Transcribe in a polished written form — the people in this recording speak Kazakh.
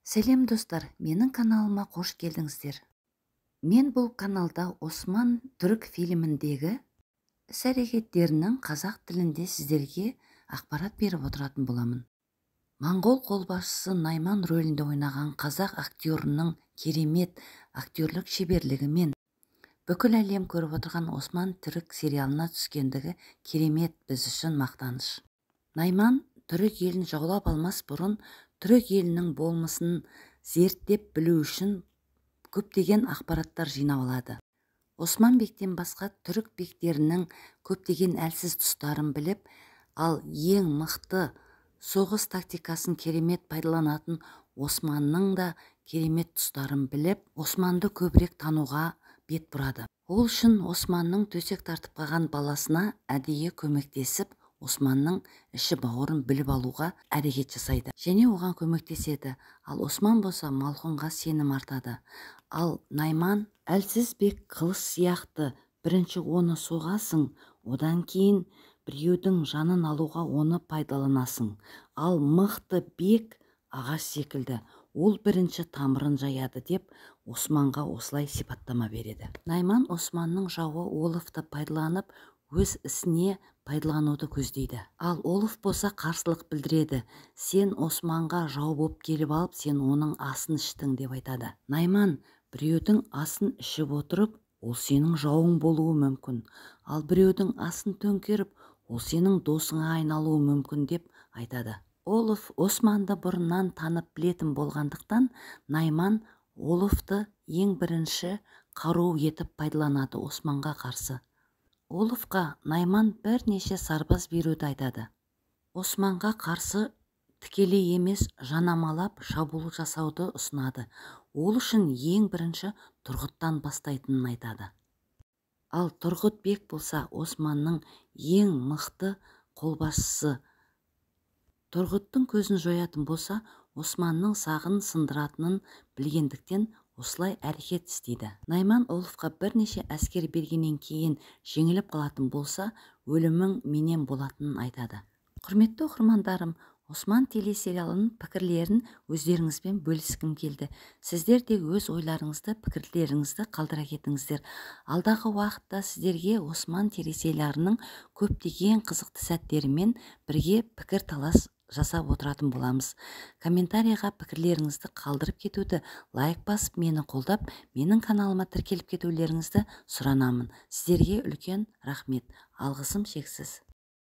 Сәлем достар, менің каналыма қош келдіңіздер. Мен бұл каналда Осман түрік фильміндегі іс-әрекеттерінің қазақ тілінде сіздерге ақпарат беріп отыратын боламын. Моңғол қолбасшысы Найман рөлінде ойнаған қазақ актерінің керемет актерлік шеберлігімен бүкіл әлем көріп отырған Осман түрік сериалына түскендігі керемет, біз үшін мақтаныш. Найман түрік елін жаулап алмас бұрын түрік елінің болмысын зерттеп білу үшін көптеген ақпараттар жинап алады. Осман бектен басқа түрік бектерінің көптеген әлсіз тұстарын біліп, ал ең мықты соғыс тактикасын керемет пайдаланатын Османның да керемет тұстарын біліп, Османды көбірек тануға бет бұрады. Ол үшін Османның төсек тартып қалған баласына әдейі көмектесіп, Османның іші бауырын біліп алуға әрекет жасайды және оған көмектеседі. Ал Осман болса Малхунға сенім артады. Ал Найман әлсіз бек қылыш сияқты бірінші оны соғасың, одан кейін біреудің жанын алуға оны пайдаланасың. Ал мықты бек ағаш секілді, ол бірінші тамырын жаяды деп Османға осылай сипаттама береді. Найман Османның жауы Олафты пайдаланып өз ісіне пайдалануды көздейді. Ал Олаф болса қарсылық білдіреді. Сен Османға жау боп келіп алып, сен оның асын іштің деп айтады. Найман біреудің асын ішіп отырып, ол сенің жауың болуы мүмкін. Ал біреудің асын төңкеріп, ол сенің досыңа айналуы мүмкін деп айтады. Олаф Османды бұрыннан танып білетін болғандықтан, Найман Олафты ең бірінші қару етіп пайдаланады Османға қарсы. Олафқа Найман бірнеше сарбаз беруді айтады. Османға қарсы тікелей емес жанамалап шабуыл жасауды ұсынады. Ол үшін ең бірінші Тұрғыттан бастайтынын айтады. Ал Тұрғыт бек болса Османның ең мықты қолбасшысы. Тұрғыттың көзін жоятын болса, Османның сағын сындыратынын білгендіктен осылай әрекет істейді. Найман Олафқа бірнеше әскер бергеннен кейін жеңіліп қалатын болса, өлімің менен болатынын айтады. Құрметті оқырмандарым, Осман телесериалының пікірлерін өздеріңізбен бөліскім келді. Сіздер де өз ойларыңызды, пікірлеріңізді қалдыра кетіңіздер. Алдағы уақытта сіздерге Осман телесериалының көптеген қызықты сәттерімен бірге пікір талас жасап отыратын боламыз. Комментарияға пікірлеріңізді қалдырып кетуді, лайк басып мені қолдап, менің каналыма тіркеліп кетулеріңізді сұранамын. Сіздерге үлкен рахмет, алғысым шексіз.